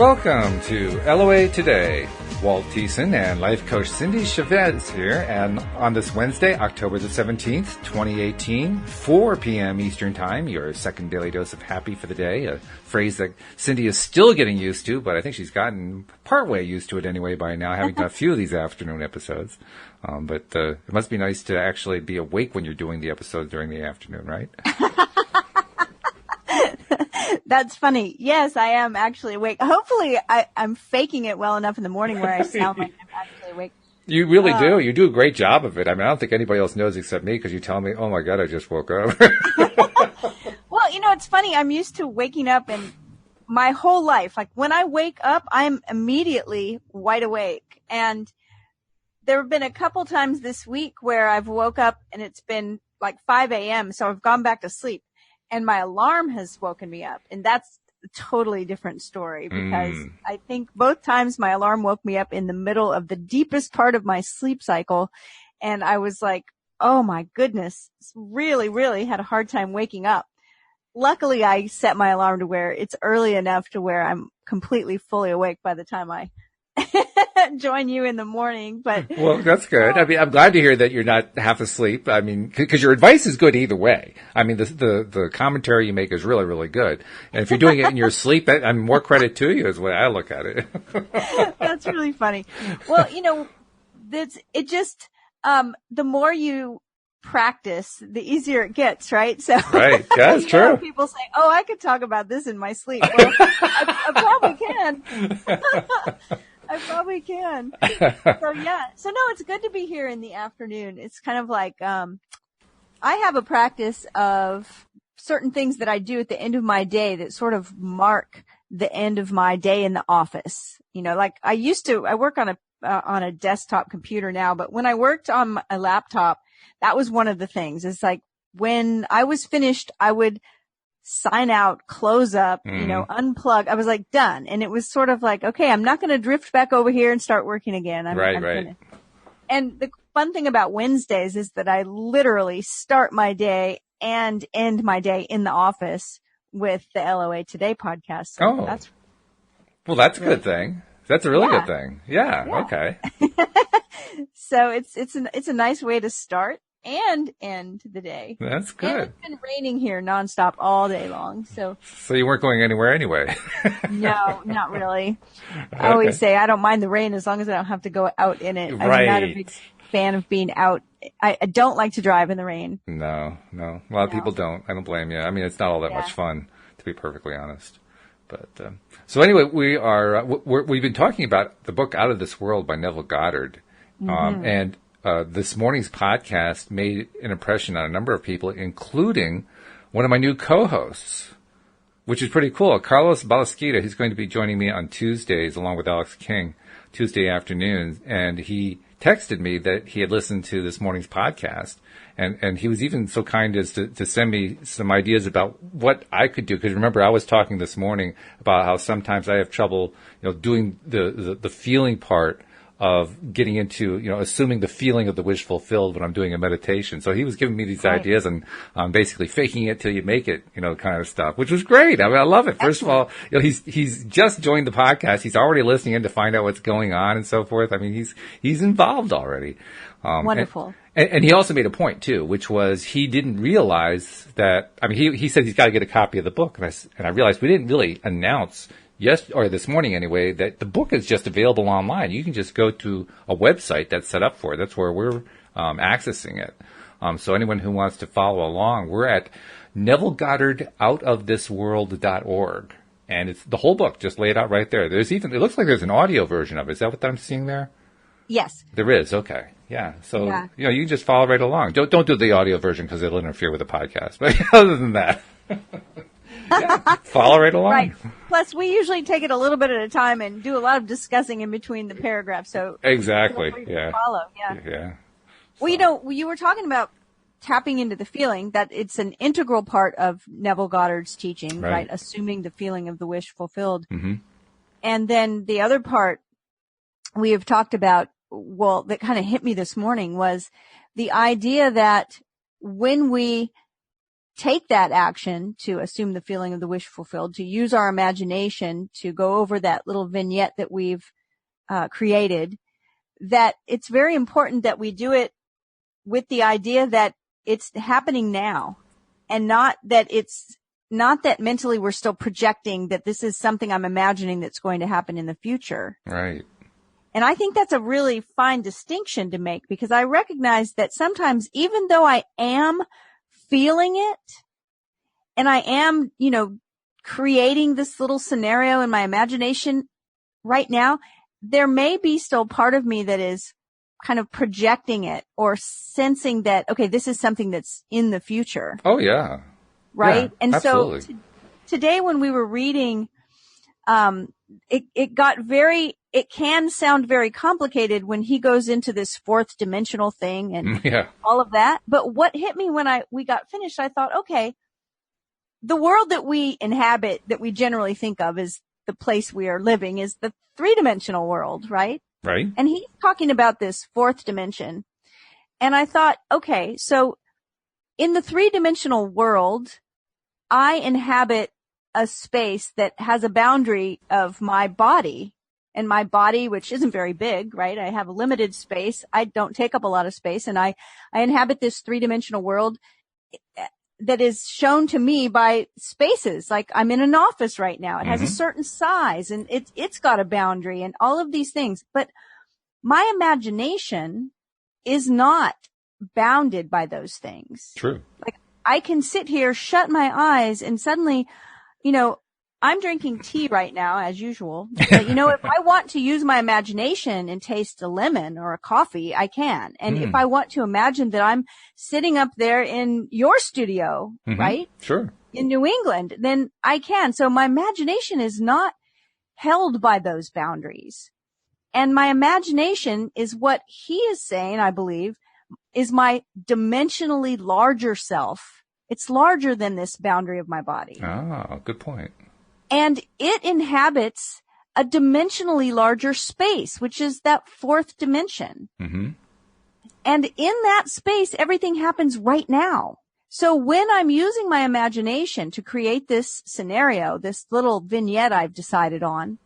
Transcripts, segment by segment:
Welcome to LOA Today. Walt Thiessen and life coach Cindie Chavez here, and on this Wednesday, October the 17th, 2018, 4 p.m. Eastern Time, your second daily dose of happy for the day, a phrase that Cindie is still getting used to, but I think she's gotten partway used to it anyway by now, having done a few of these afternoon episodes. But it must be nice to actually be awake when you're doing the episodes during the afternoon, right? That's funny. Yes, I am actually awake. Hopefully, I'm faking it well enough in the morning where I sound like I'm actually awake. You really do. You do a great job of it. I mean, I don't think anybody else knows except me because you tell me, oh, my God, I just woke up. Well, it's funny. I'm used to waking up and my whole life, like when I wake up, I'm immediately wide awake. And there have been a couple times this week where I've woke up and it's been like 5 a.m. So I've gone back to sleep. And my alarm has woken me up. And that's a totally different story because I think both times my alarm woke me up in the middle of the deepest part of my sleep cycle. And I was like, oh my goodness, really, really had a hard time waking up. Luckily, I set my alarm to where it's early enough to where I'm completely fully awake by the time I join you in the morning. But well, that's good. I mean, I'm glad to hear that you're not half asleep. I mean, because your advice is good either way. I mean, the commentary you make is really, really good. And if you're doing it in your sleep, more credit to you is the way I look at it. That's really funny. Well, the more you practice, the easier it gets, right? So right, that's true. People say, "Oh, I could talk about this in my sleep." Well, I probably can. I probably can. So yeah. So no, it's good to be here in the afternoon. It's kind of like I have a practice of certain things that I do at the end of my day that sort of mark the end of my day in the office. Like I work on a desktop computer now, but when I worked on a laptop, that was one of the things. It's like when I was finished, I would sign out, close up, unplug. I was like done. And it was sort of like, okay, I'm not going to drift back over here and start working again. I'm right. Finished. And the fun thing about Wednesdays is that I literally start my day and end my day in the office with the LOA Today podcast. So that's a good thing. That's a really good thing. Yeah. Okay. So it's a nice way to start and end the day. That's good. And it's been raining here nonstop all day long. So you weren't going anywhere anyway. No, not really. I always say I don't mind the rain as long as I don't have to go out in it. Right. I'm not a big fan of being out. I don't like to drive in the rain. No. A lot of people don't. I don't blame you. I mean, it's not all that much fun, to be perfectly honest. But so anyway, we've been talking about the book Out of This World by Neville Goddard. And this morning's podcast made an impression on a number of people, including one of my new co-hosts, which is pretty cool. Carlos Balasquita, he's going to be joining me on Tuesdays along with Alex King, Tuesday afternoons. And he texted me that he had listened to this morning's podcast. And he was even so kind as to send me some ideas about what I could do. Because remember, I was talking this morning about how sometimes I have trouble, doing the feeling part of getting into, assuming the feeling of the wish fulfilled when I'm doing a meditation. So he was giving me these ideas and basically faking it till you make it, kind of stuff, which was great. I mean, I love it. First of all, he's just joined the podcast. He's already listening in to find out what's going on and so forth. I mean, he's involved already. Wonderful. And he also made a point too, which was he didn't realize that, I mean, he said he's got to get a copy of the book. And I realized we didn't really announce this morning anyway, that the book is just available online. You can just go to a website that's set up for it. That's where we're accessing it. So anyone who wants to follow along, we're at NevilleGoddardOutOfThisWorld.org. And it's the whole book, just laid out right there. It looks like there's an audio version of it. Is that what I'm seeing there? Yes. There is, okay. Yeah. So, you can just follow right along. Don't do the audio version because it'll interfere with the podcast. But other than that... follow right along. Right. Plus, we usually take it a little bit at a time and do a lot of discussing in between the paragraphs. So exactly, follow. Yeah. Well, you were talking about tapping into the feeling, that it's an integral part of Neville Goddard's teaching, right? Assuming the feeling of the wish fulfilled. Mm-hmm. And then the other part we have talked about, that kind of hit me this morning, was the idea that when we take that action to assume the feeling of the wish fulfilled, to use our imagination to go over that little vignette that we've created, that it's very important that we do it with the idea that it's happening now, and not that mentally we're still projecting that this is something I'm imagining that's going to happen in the future. Right. And I think that's a really fine distinction to make, because I recognize that sometimes, even though I am feeling it and I am, creating this little scenario in my imagination right now, there may be still part of me that is kind of projecting it or sensing that, okay, this is something that's in the future. Oh, yeah. Right? Yeah, and absolutely. so today when we were reading, it can sound very complicated when he goes into this fourth dimensional thing and all of that. But what hit me when we got finished, I thought, okay, the world that we inhabit, that we generally think of as the place we are living, is the three-dimensional world, right? Right. And he's talking about this fourth dimension. And I thought, okay, so in the three-dimensional world, I inhabit a space that has a boundary of my body, and my body, which isn't very big, right? I have a limited space. I don't take up a lot of space, and I inhabit this three-dimensional world that is shown to me by spaces. Like, I'm in an office right now. It has a certain size, and it's got a boundary and all of these things. But my imagination is not bounded by those things. True. Like, I can sit here, shut my eyes, and suddenly, I'm drinking tea right now, as usual. But, if I want to use my imagination and taste a lemon or a coffee, I can. And if I want to imagine that I'm sitting up there in your studio, right? Sure. In New England, then I can. So my imagination is not held by those boundaries. And my imagination is what he is saying, I believe, is my dimensionally larger self. It's larger than this boundary of my body. Ah, good point. And it inhabits a dimensionally larger space, which is that fourth dimension. And in that space, everything happens right now. So when I'm using my imagination to create this scenario, this little vignette I've decided on,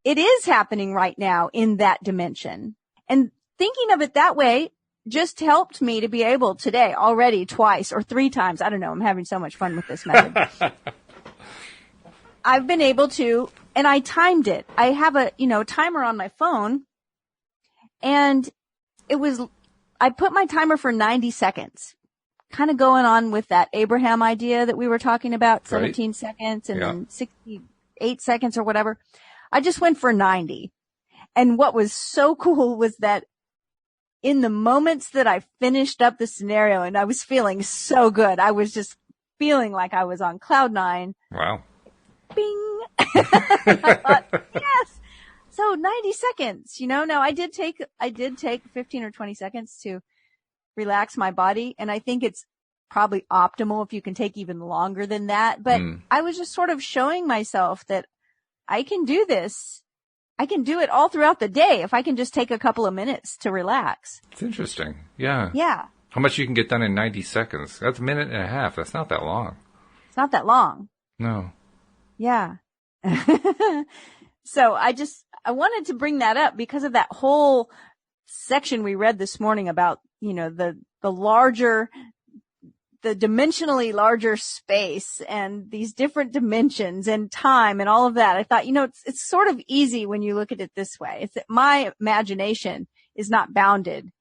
it is happening right now in that dimension. And thinking of it that way just helped me to be able today already twice or three times. I don't know. I'm having so much fun with this method. I've been able to, and I timed it. I have a, timer on my phone, and I put my timer for 90 seconds, kind of going on with that Abraham idea that we were talking about, 17 seconds and then 68 seconds or whatever. I just went for 90. And what was so cool was that in the moments that I finished up the scenario, and I was feeling so good, I was just feeling like I was on cloud nine. Wow. Bing. I thought, yes. So 90 seconds, now I did take 15 or 20 seconds to relax my body. And I think it's probably optimal if you can take even longer than that. But I was just sort of showing myself that I can do this. I can do it all throughout the day if I can just take a couple of minutes to relax. It's interesting. Yeah. Yeah. How much you can get done in 90 seconds? That's a minute and a half. That's not that long. It's not that long. No. Yeah. So I wanted to bring that up because of that whole section we read this morning about, the dimensionally larger space and these different dimensions and time and all of that. I thought, it's sort of easy when you look at it this way. It's that my imagination is not bounded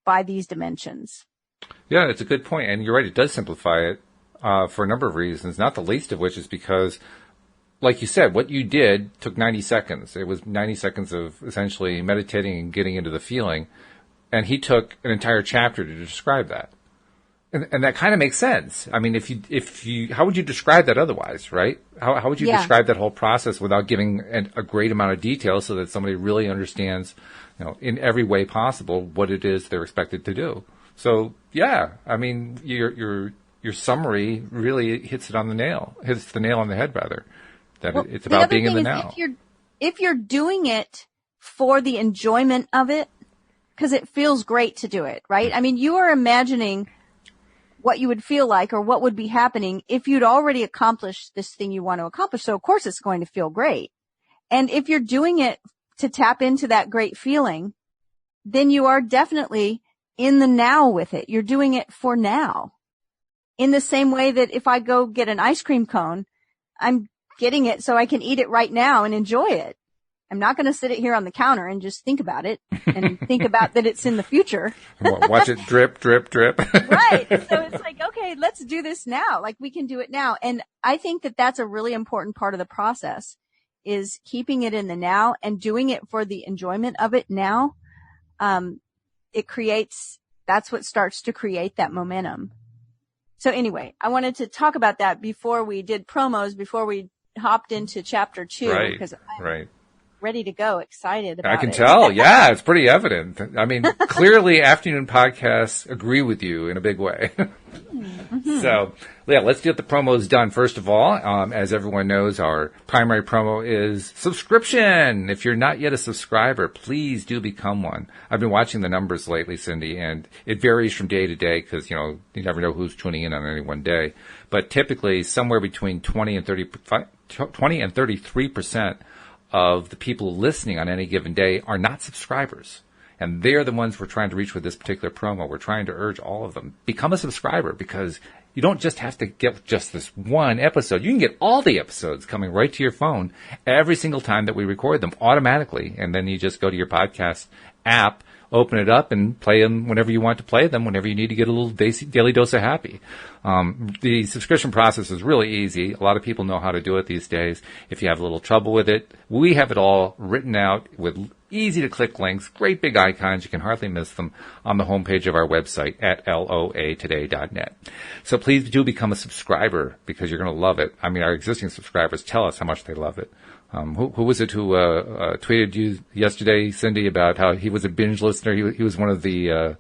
by these dimensions. Yeah, it's a good point. And you're right. It does simplify it for a number of reasons, not the least of which is because, like you said, what you did took 90 seconds. It was 90 seconds of essentially meditating and getting into the feeling. And he took an entire chapter to describe that. And that kind of makes sense. I mean, if you, how would you describe that otherwise, right? How would you describe that whole process without giving a great amount of detail so that somebody really understands, in every way possible what it is they're expected to do? So, yeah, I mean, your summary really hits the nail on the head, rather. It's about being in the now. If you're doing it for the enjoyment of it, because it feels great to do it, right? I mean, you are imagining what you would feel like or what would be happening if you'd already accomplished this thing you want to accomplish. So of course it's going to feel great. And if you're doing it to tap into that great feeling, then you are definitely in the now with it. You're doing it for now. In the same way that if I go get an ice cream cone, I'm getting it so I can eat it right now and enjoy it. I'm not going to sit it here on the counter and just think about it and think about that it's in the future. Watch it drip, drip, drip. Right. So it's like, okay, let's do this now. Like we can do it now. And I think that that's a really important part of the process is keeping it in the now and doing it for the enjoyment of it now. That's what starts to create that momentum. So anyway, I wanted to talk about that before we did promos, before we hopped into chapter 2. Right. Because Right. ready to go, excited about it. I can tell. Yeah, it's pretty evident. I mean, clearly afternoon podcasts agree with you in a big way. Mm-hmm. So, yeah, let's get the promos done. First of all, as everyone knows, our primary promo is subscription. If you're not yet a subscriber, please do become one. I've been watching the numbers lately, Cindie, and it varies from day to day because, you never know who's tuning in on any one day. But typically somewhere between 20 and 33% of the people listening on any given day are not subscribers. And they're the ones we're trying to reach with this particular promo. We're trying to urge all of them. Become a subscriber because you don't just have to get just this one episode. You can get all the episodes coming right to your phone every single time that we record them automatically. And then you just go to your podcast app, open it up, and play them whenever you want to play them, whenever you need to get a little daily dose of happy. The subscription process is really easy. A lot of people know how to do it these days. If you have a little trouble with it, we have it all written out with easy-to-click links, great big icons. You can hardly miss them on the homepage of our website at loatoday.net. So please do become a subscriber because you're going to love it. I mean, our existing subscribers tell us how much they love it. Who was it who tweeted you yesterday, Cindie, about how he was a binge listener? He was one of the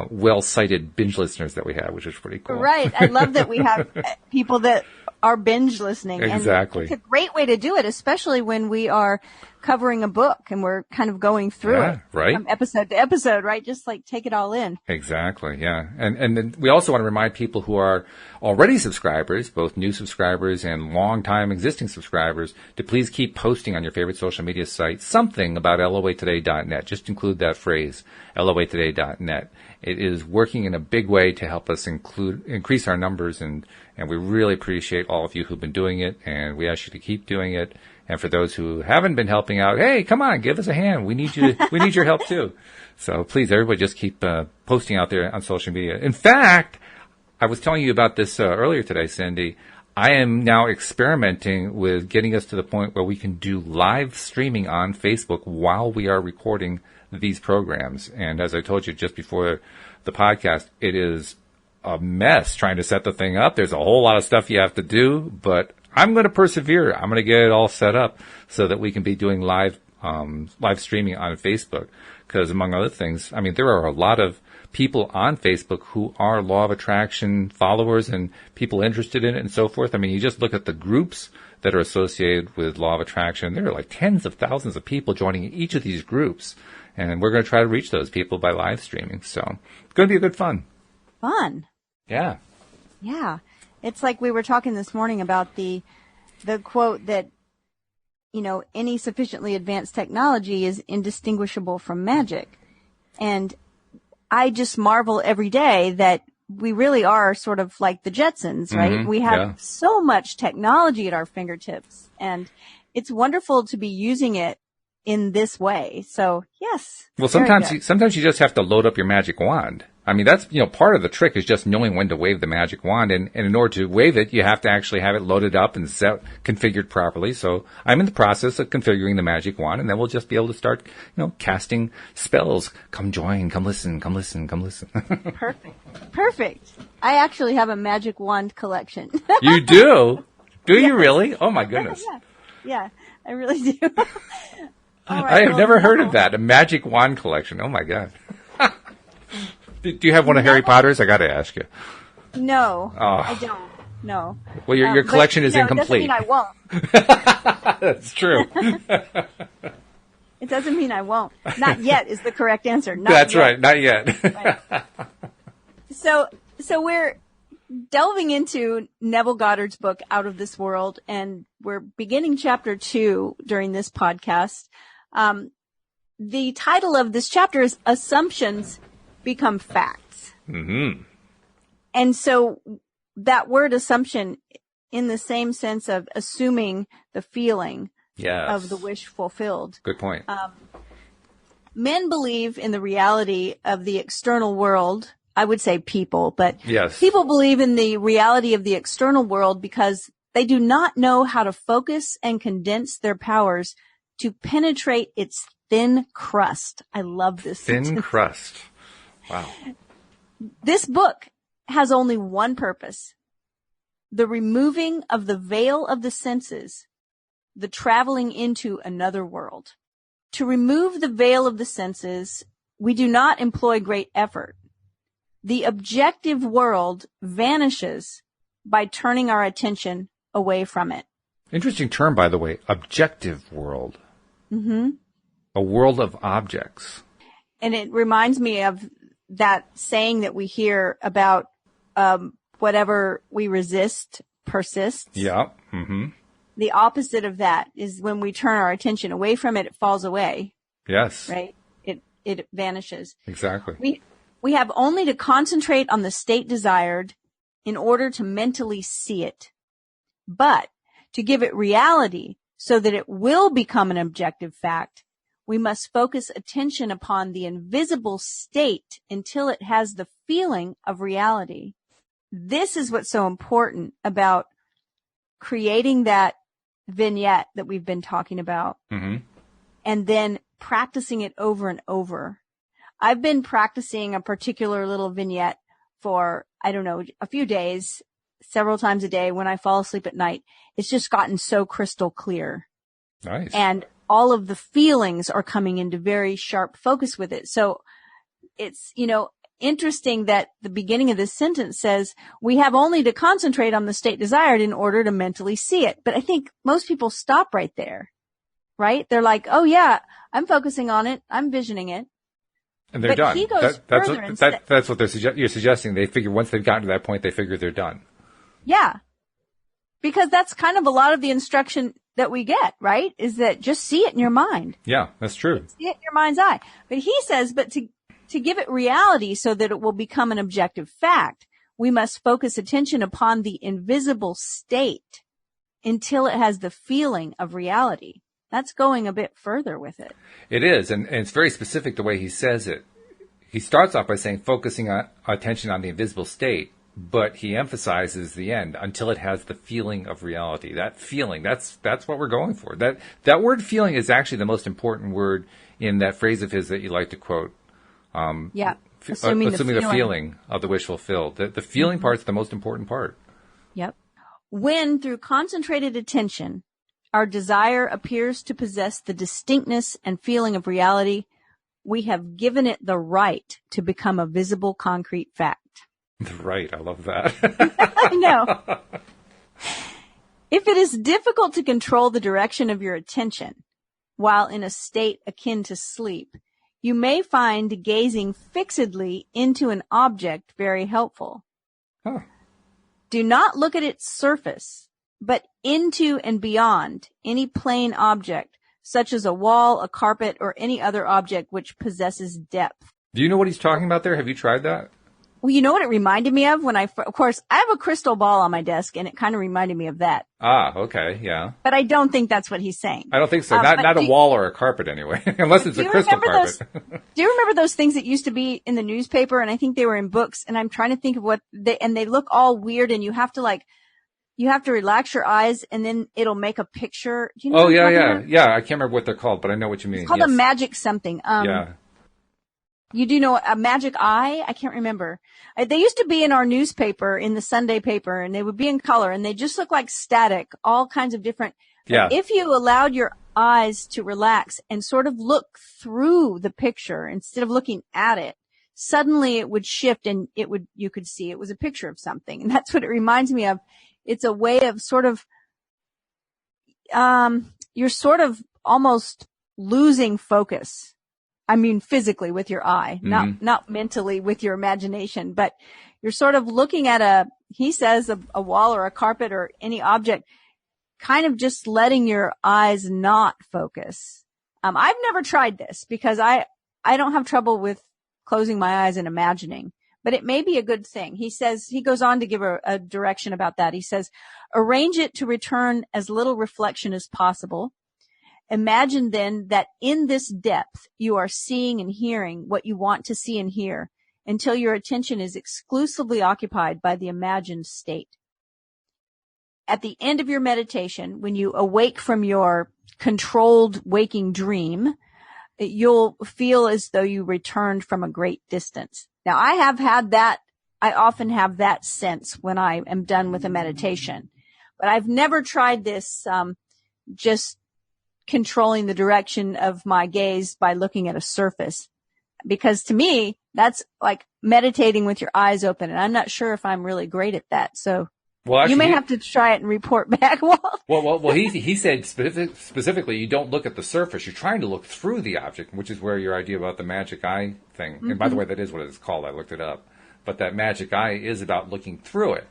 well-cited binge listeners that we have, which is pretty cool. Right. I love that we have people that are binge listening. Exactly. And it's a great way to do it, especially when we are covering a book and we're kind of going through it right. From episode to episode, right? Just like take it all in. Exactly, yeah. And then we also want to remind people who are already subscribers, both new subscribers and long-time existing subscribers, to please keep posting on your favorite social media site something about loatoday.net. Just include that phrase, loatoday.net. It is working in a big way to help us increase our numbers, and we really appreciate all of you who've been doing it, and we ask you to keep doing it. And for those who haven't been helping out, hey, come on, give us a hand. We need your help too. So please, everybody, just keep posting out there on social media. In fact, I was telling you about this earlier today, Cindie. I am now experimenting with getting us to the point where we can do live streaming on Facebook while we are recording these programs. And as I told you just before the podcast, it is a mess trying to set the thing up. There's a whole lot of stuff you have to do, but I'm going to persevere. I'm going to get it all set up so that we can be doing live streaming on Facebook. Because among other things, I mean, there are a lot of people on Facebook who are law of attraction followers and people interested in it and so forth. I mean, you just look at the groups that are associated with law of attraction. There are like tens of thousands of people joining each of these groups. And we're going to try to reach those people by live streaming. So it's going to be a good fun. Fun. Yeah. Yeah. It's like we were talking this morning about the quote that, any sufficiently advanced technology is indistinguishable from magic. And I just marvel every day that we really are sort of like the Jetsons, right? Mm-hmm. We have so much technology at our fingertips, and it's wonderful to be using it in this way. So yes. Well, sometimes you just have to load up your magic wand. I mean, that's, part of the trick is just knowing when to wave the magic wand. And in order to wave it, you have to actually have it loaded up and configured properly. So I'm in the process of configuring the magic wand, and then we'll just be able to start, casting spells. Come join, come listen, come listen, come listen. Perfect. I actually have a magic wand collection. You do? Do you really? Oh my goodness. Yeah, I really do. All right, I have never heard of that. A magic wand collection. Oh my God. Do you have one of Harry Potter's? I got to ask you. No, I don't. No. Well, your collection is incomplete. It doesn't mean I won't. That's true. It doesn't mean I won't. Not yet is the correct answer. That's right. Not yet. Right. So we're delving into Neville Goddard's book, Out of This World, and we're beginning chapter 2 during this podcast. The title of this chapter is Assumptions Become Facts. Mm-hmm. And so that word assumption, in the same sense of assuming the feeling of the wish fulfilled. Good point. Men believe in the reality of the external world. I would say people, but yes. People believe in the reality of the external world because they do not know how to focus and condense their powers to penetrate its thin crust. I love this Thin crust. Wow. This book has only one purpose: the removing of the veil of the senses, the traveling into another world. To remove the veil of the senses, we do not employ great effort. The objective world vanishes by turning our attention away from it. Interesting term, by the way, objective world. Mm-hmm. A world of objects. And it reminds me of that saying that we hear about whatever we resist persists. Yeah. Mm-hmm. The opposite of that is when we turn our attention away from it, it falls away. Yes. Right? It vanishes. Exactly. We have only to concentrate on the state desired in order to mentally see it. But to give it reality so that it will become an objective fact, we must focus attention upon the invisible state until it has the feeling of reality. This is what's so important about creating that vignette that we've been talking about, mm-hmm. and then practicing it over and over. I've been practicing a particular little vignette for, I don't know, a few days, several times a day when I fall asleep at night. It's just gotten so crystal clear. Nice. And all of the feelings are coming into very sharp focus with it. So it's, interesting that the beginning of this sentence says, we have only to concentrate on the state desired in order to mentally see it. But I think most people stop right there, right? They're like, oh yeah, I'm focusing on it. I'm visioning it. And they're but done. He goes That's what you're suggesting. They figure once they've gotten to that point, they figure they're done. Yeah. Because that's kind of a lot of the instruction that we get, right? Is that just see it in your mind. Yeah, that's true. See it in your mind's eye. But he says, but to give it reality so that it will become an objective fact, we must focus attention upon the invisible state until it has the feeling of reality. That's going a bit further with it. It is, and it's very specific the way he says it. He starts off by saying focusing attention on the invisible state, but he emphasizes the end, until it has the feeling of reality. That feeling, that's what we're going for. That word feeling is actually the most important word in that phrase of his that you like to quote. Assuming the feeling of the wish fulfilled. The feeling mm-hmm. part's the most important part. Yep. When, through concentrated attention, our desire appears to possess the distinctness and feeling of reality, we have given it the right to become a visible, concrete fact. The right. I love that. I know. If it is difficult to control the direction of your attention while in a state akin to sleep, you may find gazing fixedly into an object very helpful. Huh. Do not look at its surface, but into and beyond any plane object, such as a wall, a carpet, or any other object which possesses depth. Do you know what he's talking about there? Have you tried that? Well, you know what it reminded me of of course, I have a crystal ball on my desk, and it kind of reminded me of that. Ah, okay, yeah. But I don't think that's what he's saying. I don't think so. Not a wall or a carpet, anyway, unless it's a crystal carpet. Do you remember those things that used to be in the newspaper, and I think they were in books, and I'm trying to think of they look all weird, and you have to relax your eyes, and then it'll make a picture. Do you know yeah. I can't remember what they're called, but I know what you mean. It's called a magic something. Yeah. You do know a magic eye? I can't remember. They used to be in our newspaper, in the Sunday paper, and they would be in color, and they just look like static, all kinds of different. Yeah. If you allowed your eyes to relax and sort of look through the picture instead of looking at it, suddenly it would shift, and you could see it was a picture of something. And that's what it reminds me of. It's a way of sort of, you're sort of almost losing focus. I mean, physically with your eye, not mentally with your imagination, but you're sort of looking at he says a wall or a carpet or any object, kind of just letting your eyes not focus. I've never tried this because I don't have trouble with closing my eyes and imagining, but it may be a good thing. He goes on to give a direction about that. He says, arrange it to return as little reflection as possible. Imagine then that in this depth you are seeing and hearing what you want to see and hear until your attention is exclusively occupied by the imagined state. At the end of your meditation, when you awake from your controlled waking dream, you'll feel as though you returned from a great distance. Now, I often have that sense when I am done with a meditation, but I've never tried this, just controlling the direction of my gaze by looking at a surface, because to me, that's like meditating with your eyes open, and I'm not sure if I'm really great at that. So well, actually, you may have to try it and report back, Walt. Well, he said specifically you don't look at the surface. You're trying to look through the object, which is where your idea about the magic eye thing. Mm-hmm. And by the way, that is what it's called. I looked it up. But that magic eye is about looking through it,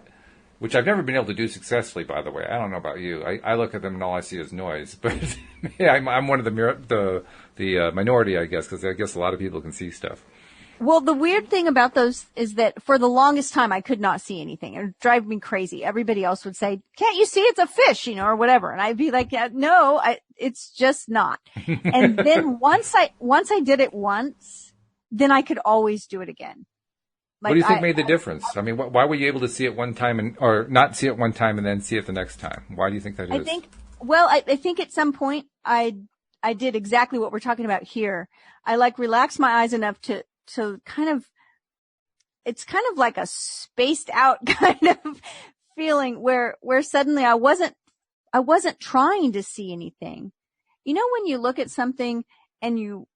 which I've never been able to do successfully, by the way. I don't know about you. I look at them and all I see is noise. But yeah, I'm one of the minority, I guess, because I guess a lot of people can see stuff. Well, the weird thing about those is that for the longest time, I could not see anything. It would drive me crazy. Everybody else would say, can't you see it's a fish, or whatever. And I'd be like, no, it's just not. And then once I did it once, then I could always do it again. Like, what do you think made the difference? I mean, why were you able to see it one time or not see it one time and then see it the next time? Why do you think that is? I think at some point I did exactly what we're talking about here. I relaxed my eyes enough to it's kind of like a spaced out kind of feeling where suddenly I wasn't trying to see anything. When you look at something and you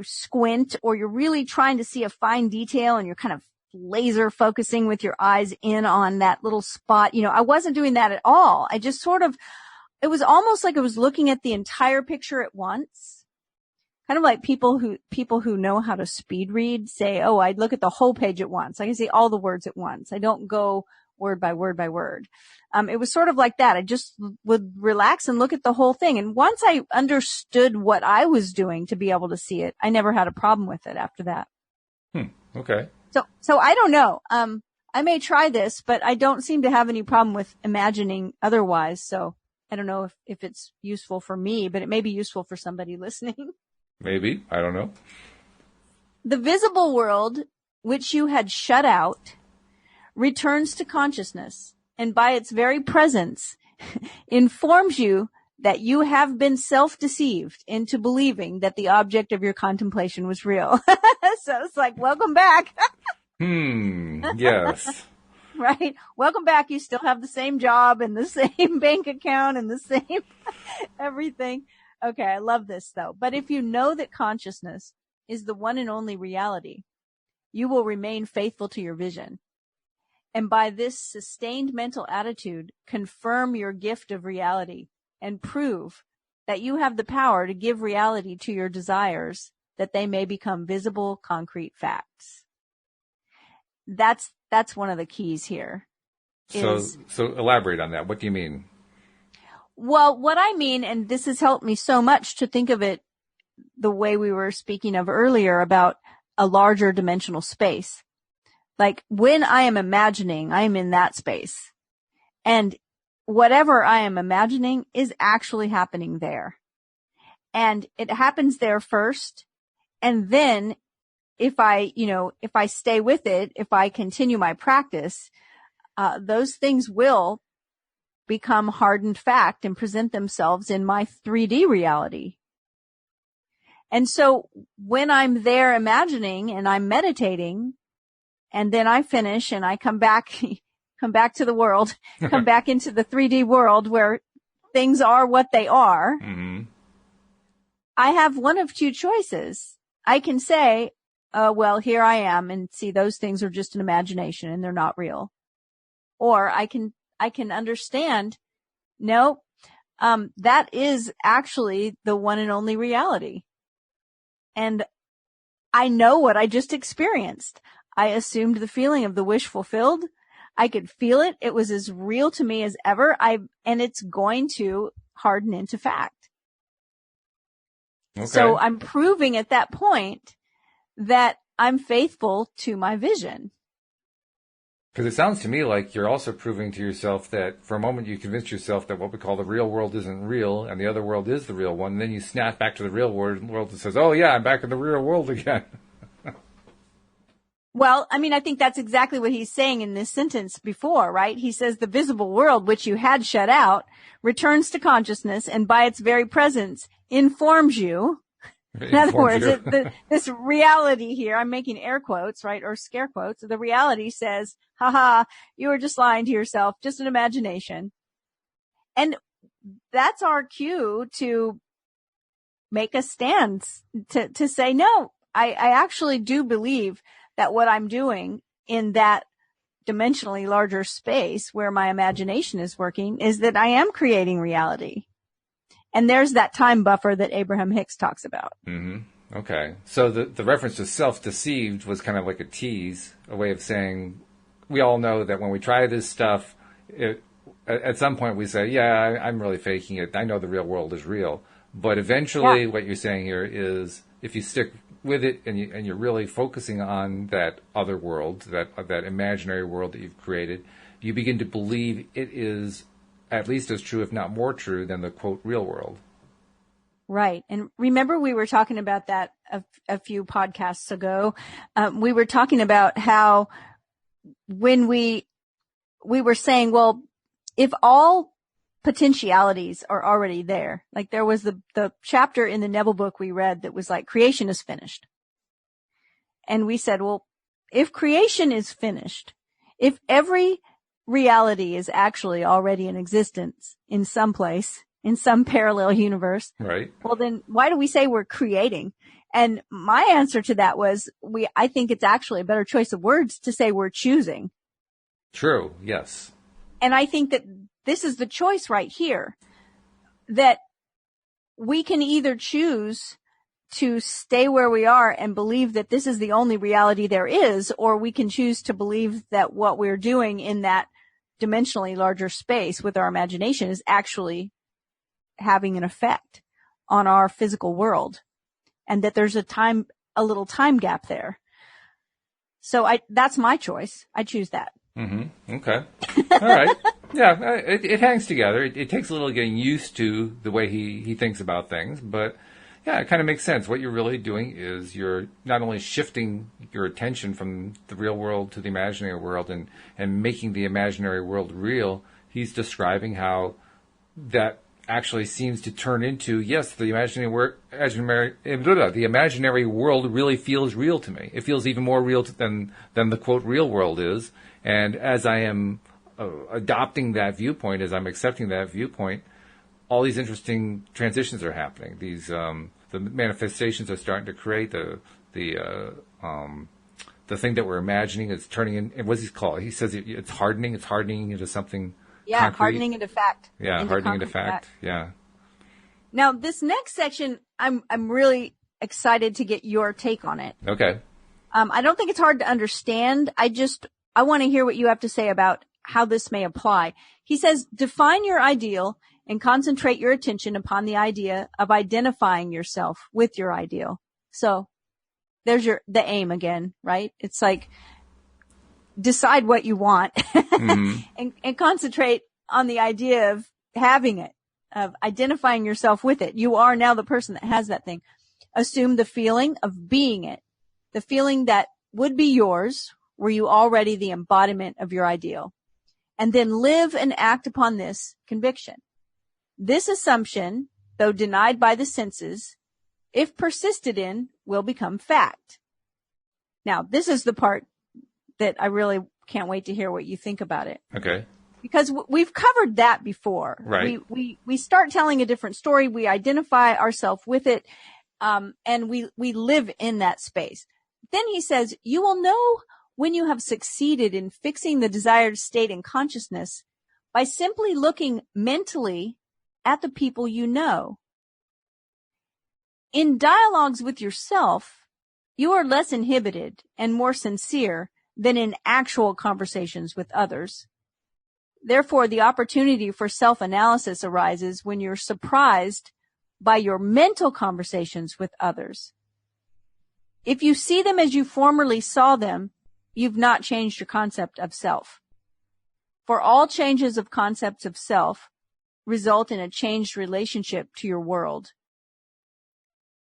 squint, or you're really trying to see a fine detail and you're kind of laser focusing with your eyes in on that little spot. I wasn't doing that at all. I just it was almost like I was looking at the entire picture at once. Kind of like people who know how to speed read say, oh, I'd look at the whole page at once. I can see all the words at once. I don't go word by word by word. It was sort of like that. I just would relax and look at the whole thing. And once I understood what I was doing to be able to see it, I never had a problem with it after that. Okay. So I don't know. I may try this, but I don't seem to have any problem with imagining otherwise. So I don't know if it's useful for me, but it may be useful for somebody listening. Maybe. I don't know. The visible world, which you had shut out, returns to consciousness, and by its very presence informs you that you have been self-deceived into believing that the object of your contemplation was real. So it's like, welcome back. Yes. Right? Welcome back. You still have the same job and the same bank account and the same everything. Okay, I love this though. But if you know that consciousness is the one and only reality, you will remain faithful to your vision. And by this sustained mental attitude, confirm your gift of reality and prove that you have the power to give reality to your desires, that they may become visible, concrete facts. That's one of the keys here. So elaborate on that. What do you mean? Well, what I mean, and this has helped me so much to think of it the way we were speaking of earlier about a larger dimensional space. Like when I am imagining, I am in that space. And whatever I am imagining is actually happening there. And it happens there first. And then if I stay with it, if I continue my practice, those things will become hardened fact and present themselves in my 3D reality. And so when I'm there imagining and I'm meditating, and then I finish and I come back to the world, come back into the 3D world where things are what they are, mm-hmm. I have one of two choices. I can say, well, here I am, and see, those things are just an imagination and they're not real. Or I can understand, no, that is actually the one and only reality. And I know what I just experienced. I assumed the feeling of the wish fulfilled. I could feel it. It was as real to me as ever. And it's going to harden into fact. Okay. So I'm proving at that point that I'm faithful to my vision. Because it sounds to me like you're also proving to yourself that for a moment you convince yourself that what we call the real world isn't real and the other world is the real one. And then you snap back to the real world and says, oh yeah, I'm back in the real world again. Well, I mean, I think that's exactly what he's saying in this sentence before, right? He says the visible world, which you had shut out, returns to consciousness and by its very presence informs you. In other words, this reality here, I'm making air quotes, right, or scare quotes. The reality says, haha, you were just lying to yourself, just an imagination. And that's our cue to make a stand, to say, no, I actually do believe that what I'm doing in that dimensionally larger space where my imagination is working is that I am creating reality. And there's that time buffer that Abraham Hicks talks about. Mm-hmm. Okay. So the reference to self-deceived was kind of like a tease, a way of saying we all know that when we try this stuff, at some point we say, yeah, I'm really faking it. I know the real world is real. But eventually what you're saying here is if you stick with it and you're really focusing on that other world, that imaginary world that you've created, you begin to believe it is at least as true, if not more true, than the, quote, real world. Right. And remember we were talking about that a few podcasts ago. We were talking about how when we were saying, well, if all potentialities are already there, like there was the chapter in the Neville book we read that was like, creation is finished. And we said, well, if creation is finished, if every reality is actually already in existence in some place, in some parallel universe. Right. Well, then why do we say we're creating? And my answer to that was I think it's actually a better choice of words to say we're choosing. True. Yes. And I think that this is the choice right here, that we can either choose to stay where we are and believe that this is the only reality there is, or we can choose to believe that what we're doing in that dimensionally larger space with our imagination is actually having an effect on our physical world, and that there's a little time gap there. So that's my choice. I choose that. Mm-hmm. Okay. All right. Yeah, it hangs together. It takes a little getting used to the way he thinks about things, but yeah, it kind of makes sense. What you're really doing is you're not only shifting your attention from the real world to the imaginary world and making the imaginary world real. He's describing how that actually seems to turn into, yes, the imaginary world really feels real to me. It feels even more real than the, quote, real world is. And as I am adopting that viewpoint, as I'm accepting that viewpoint, all these interesting transitions are happening. These the manifestations are starting to create the thing that we're imagining is turning in. What does he call it? He says it's hardening. It's hardening into something. Yeah, concrete. Hardening into fact. Yeah, hardening into fact. Yeah. Now this next section, I'm really excited to get your take on it. Okay. I don't think it's hard to understand. I want to hear what you have to say about how this may apply. He says, define your ideal and concentrate your attention upon the idea of identifying yourself with your ideal. So there's the aim again, right? It's like decide what you want and concentrate on the idea of having it, of identifying yourself with it. You are now the person that has that thing. Assume the feeling of being it, the feeling that would be yours, were you already the embodiment of your ideal, and then live and act upon this conviction. This assumption, though denied by the senses, if persisted in, will become fact. Now, this is the part that I really can't wait to hear what you think about it. Okay. Because we've covered that before. Right. We start telling a different story. We identify ourselves with it, and we live in that space. Then he says, you will know when you have succeeded in fixing the desired state in consciousness by simply looking mentally at the people you know. In dialogues with yourself, you are less inhibited and more sincere than in actual conversations with others. Therefore, the opportunity for self-analysis arises when you're surprised by your mental conversations with others. If you see them as you formerly saw them, you've not changed your concept of self. For all changes of concepts of self result in a changed relationship to your world.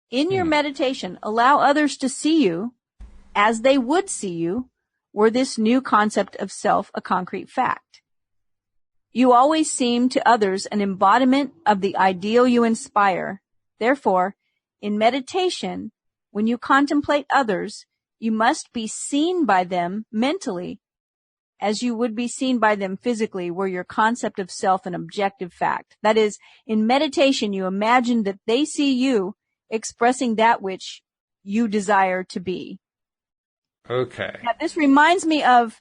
In your meditation, allow others to see you as they would see you were this new concept of self a concrete fact. You always seem to others an embodiment of the ideal you inspire. Therefore, in meditation, when you contemplate others, you must be seen by them mentally as you would be seen by them physically were your concept of self an objective fact. That is, in meditation, you imagine that they see you expressing that which you desire to be. Okay. Now, this reminds me of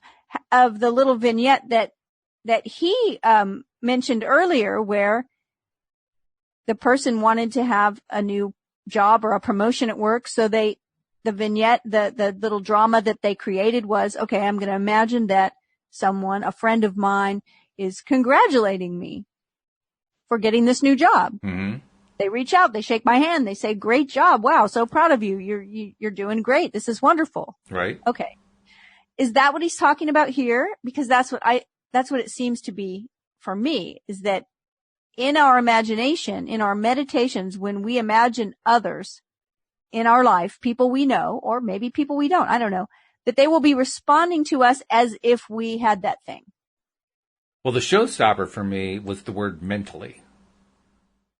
the little vignette that he mentioned earlier, where the person wanted to have a new job or a promotion at work. So the vignette, the little drama that they created was, okay, I'm going to imagine that someone, a friend of mine, is congratulating me for getting this new job. Mm-hmm. They reach out, they shake my hand, they say, great job. Wow. So proud of you. You're doing great. This is wonderful. Right. Okay. Is that what he's talking about here? Because that's what it seems to be for me, is that in our imagination, in our meditations, when we imagine others in our life, people we know, or maybe people we don't, I don't know, that they will be responding to us as if we had that thing. Well, the showstopper for me was the word mentally.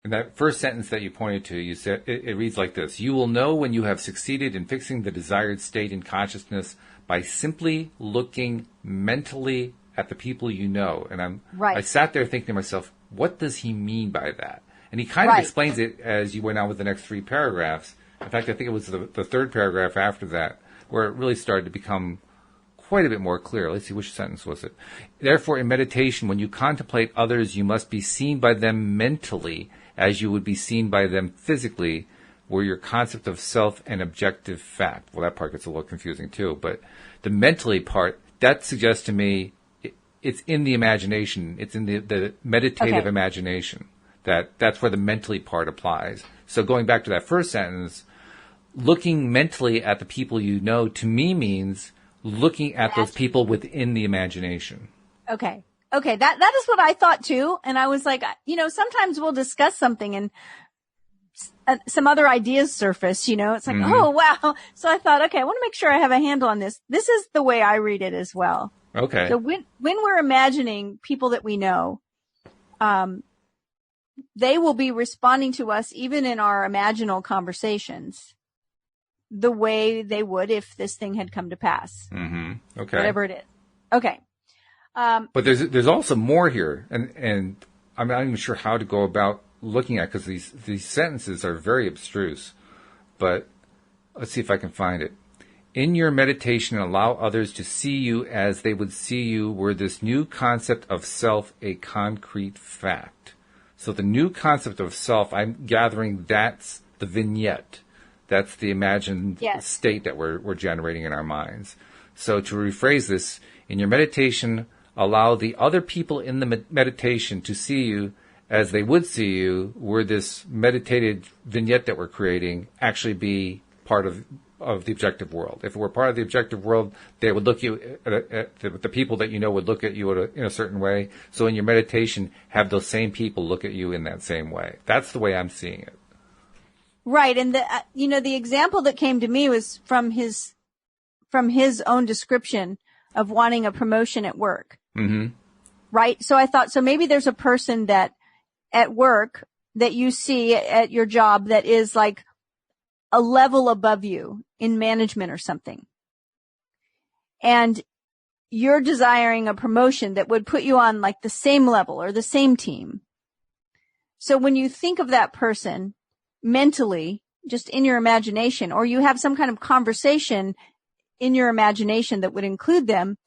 In that first sentence that you pointed to, you said it reads like this: you will know when you have succeeded in fixing the desired state in consciousness by simply looking mentally at the people you know. And I sat there thinking to myself, what does he mean by that? And he kind of explains it as you went on with the next 3 paragraphs. In fact, I think it was the third paragraph after that where it really started to become quite a bit more clear. Let's see, which sentence was it? Therefore, in meditation, when you contemplate others, you must be seen by them mentally as you would be seen by them physically, were your concept of self an objective fact. Well, that part gets a little confusing too, but the mentally part, that suggests to me it's in the imagination. It's in the meditative imagination. That's where the mentally part applies. So going back to that first sentence, looking mentally at the people you know, to me, means looking at those people within the imagination. Okay. That is what I thought too. And I was like, sometimes we'll discuss something and some other ideas surface, it's like, oh, wow. So I thought, okay, I want to make sure I have a handle on this. This is the way I read it as well. Okay. So when we're imagining people that we know, they will be responding to us even in our imaginal conversations the way they would if this thing had come to pass. Mm-hmm. Okay. Whatever it is. Okay. But there's also more here, and I'm not even sure how to go about looking at, because these sentences are very abstruse. But let's see if I can find it. In your meditation, allow others to see you as they would see you were this new concept of self a concrete fact. So the new concept of self, I'm gathering that's the vignette. That's the imagined state that we're generating in our minds. So to rephrase this, in your meditation, allow the other people in the meditation to see you as they would see you were this meditated vignette that we're creating actually be part of the objective world. If it were part of the objective world, they would look at you, the people that you know would look at you in a certain way. So in your meditation, have those same people look at you in that same way. That's the way I'm seeing it. Right. And the example that came to me was from his own description of wanting a promotion at work. Mm-hmm. Right. So I thought, so maybe there's a person that at work that you see at your job that is like a level above you in management or something. And you're desiring a promotion that would put you on like the same level or the same team. So when you think of that person mentally, just in your imagination, or you have some kind of conversation in your imagination that would include them,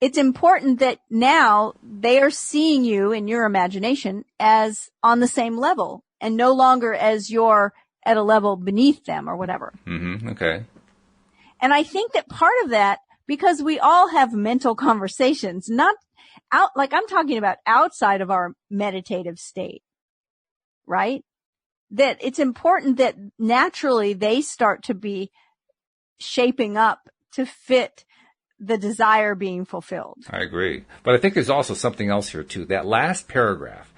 it's important that now they are seeing you in your imagination as on the same level and no longer as you're at a level beneath them or whatever. Mm-hmm. Okay. And I think that part of that because we all have mental conversations, not out, like I'm talking about outside of our meditative state, right? That it's important that naturally they start to be shaping up to fit the desire being fulfilled. I agree. But I think there's also something else here too. That last paragraph,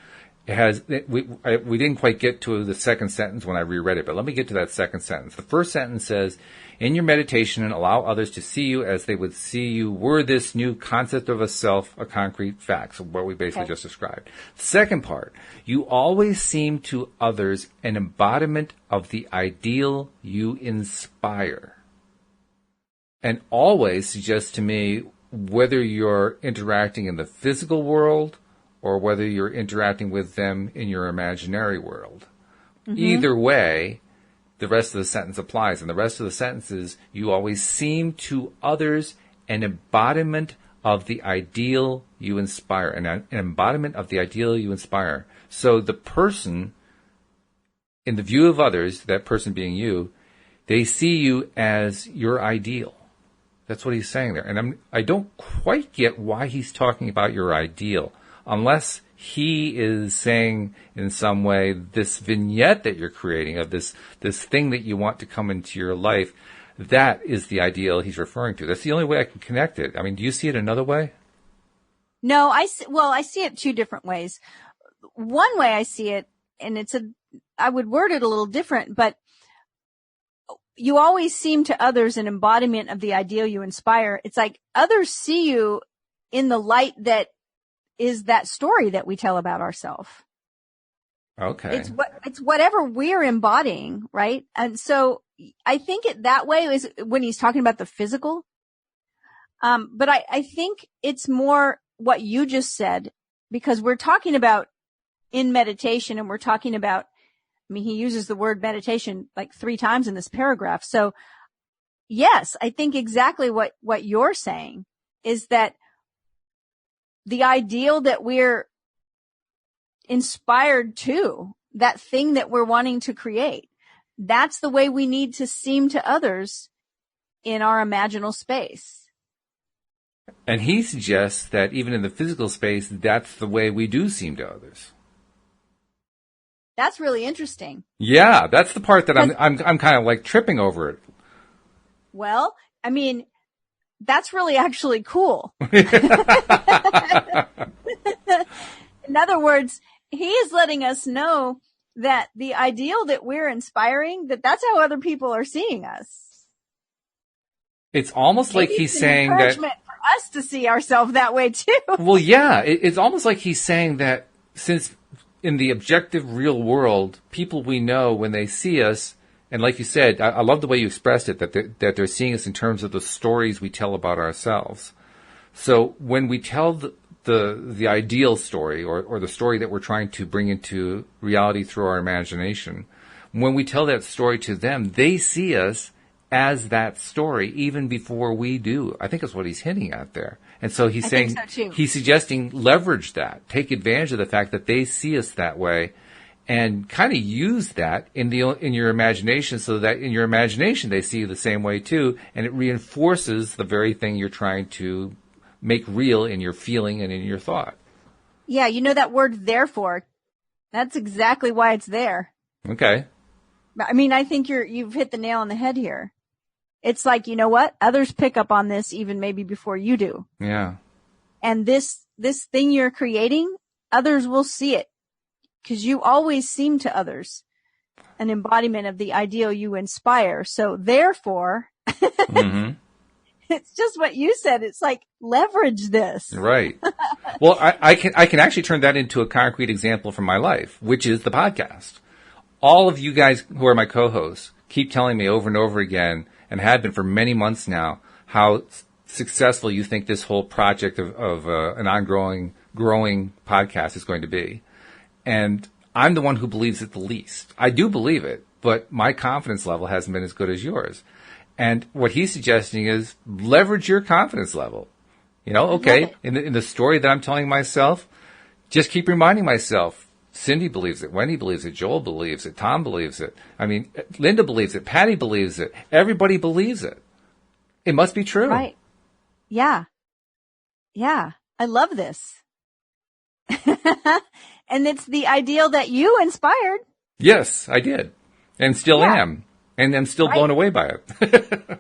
we didn't quite get to the second sentence when I reread it, but let me get to that second sentence. The first sentence says, in your meditation, allow others to see you as they would see you were this new concept of a self, a concrete fact. So what we basically just described. The second part, you always seem to others an embodiment of the ideal you inspire. And always suggests to me whether you're interacting in the physical world or whether you're interacting with them in your imaginary world. Mm-hmm. Either way, the rest of the sentence applies. And the rest of the sentence is, you always seem to others an embodiment of the ideal you inspire. An embodiment of the ideal you inspire. So the person, in the view of others, that person being you, they see you as your ideal. That's what he's saying there. And I don't quite get why he's talking about your ideal, unless he is saying in some way this vignette that you're creating of this thing that you want to come into your life, that is the ideal he's referring to. That's the only way I can connect it. I mean, do you see it another way? No, I see it two different ways. One way I see it, and I would word it a little different, but you always seem to others an embodiment of the ideal you inspire. It's like others see you in the light that is that story that we tell about ourselves. Okay. It's whatever we're embodying, right? And so I think it that way is when he's talking about the physical. But I think it's more what you just said, because we're talking about in meditation, and we're talking about, I mean, he uses the word meditation like 3 times in this paragraph. So yes, I think exactly what you're saying is that the ideal that we're inspired to, that thing that we're wanting to create, that's the way we need to seem to others in our imaginal space. And he suggests that even in the physical space, that's the way we do seem to others. That's really interesting. Yeah, that's the part that I'm kind of like tripping over it. Well, I mean, that's really actually cool. In other words, he is letting us know that the ideal that we're inspiring, that's how other people are seeing us. It's almost like he's saying that encouragement for us to see ourselves that way too. Well, yeah, it's almost like he's saying that since in the objective real world, people we know, when they see us, and like you said, I love the way you expressed it, that they're seeing us in terms of the stories we tell about ourselves. So when we tell the ideal story, or the story that we're trying to bring into reality through our imagination, when we tell that story to them, they see us as that story even before we do. I think that's what he's hinting at there. And so he's saying, he's suggesting leverage that, take advantage of the fact that they see us that way, and kind of use that in your imagination, so that in your imagination they see you the same way too, and it reinforces the very thing you're trying to make real in your feeling and in your thought. Yeah, you know that word therefore, that's exactly why it's there. Okay. I mean, I think you've hit the nail on the head here. It's like, you know what? Others pick up on this even maybe before you do. Yeah. And this thing you're creating, others will see it, because you always seem to others an embodiment of the ideal you inspire. So therefore, mm-hmm. It's just what you said. It's like, leverage this. Right. Well, I can actually turn that into a concrete example from my life, which is the podcast. All of you guys who are my co-hosts keep telling me over and over again, and have been for many months now, how successful you think this whole project of an ongoing, growing podcast is going to be. And I'm the one who believes it the least. I do believe it, but my confidence level hasn't been as good as yours. And what he's suggesting is leverage your confidence level. You know, okay, in the story that I'm telling myself, just keep reminding myself, Cindie believes it, Wendy believes it, Joel believes it, Tom believes it. I mean, Linda believes it, Patty believes it, everybody believes it. It must be true. Right. Yeah. Yeah. I love this. And it's the ideal that you inspired. Yes, I did. And still am. And I'm still blown away by it.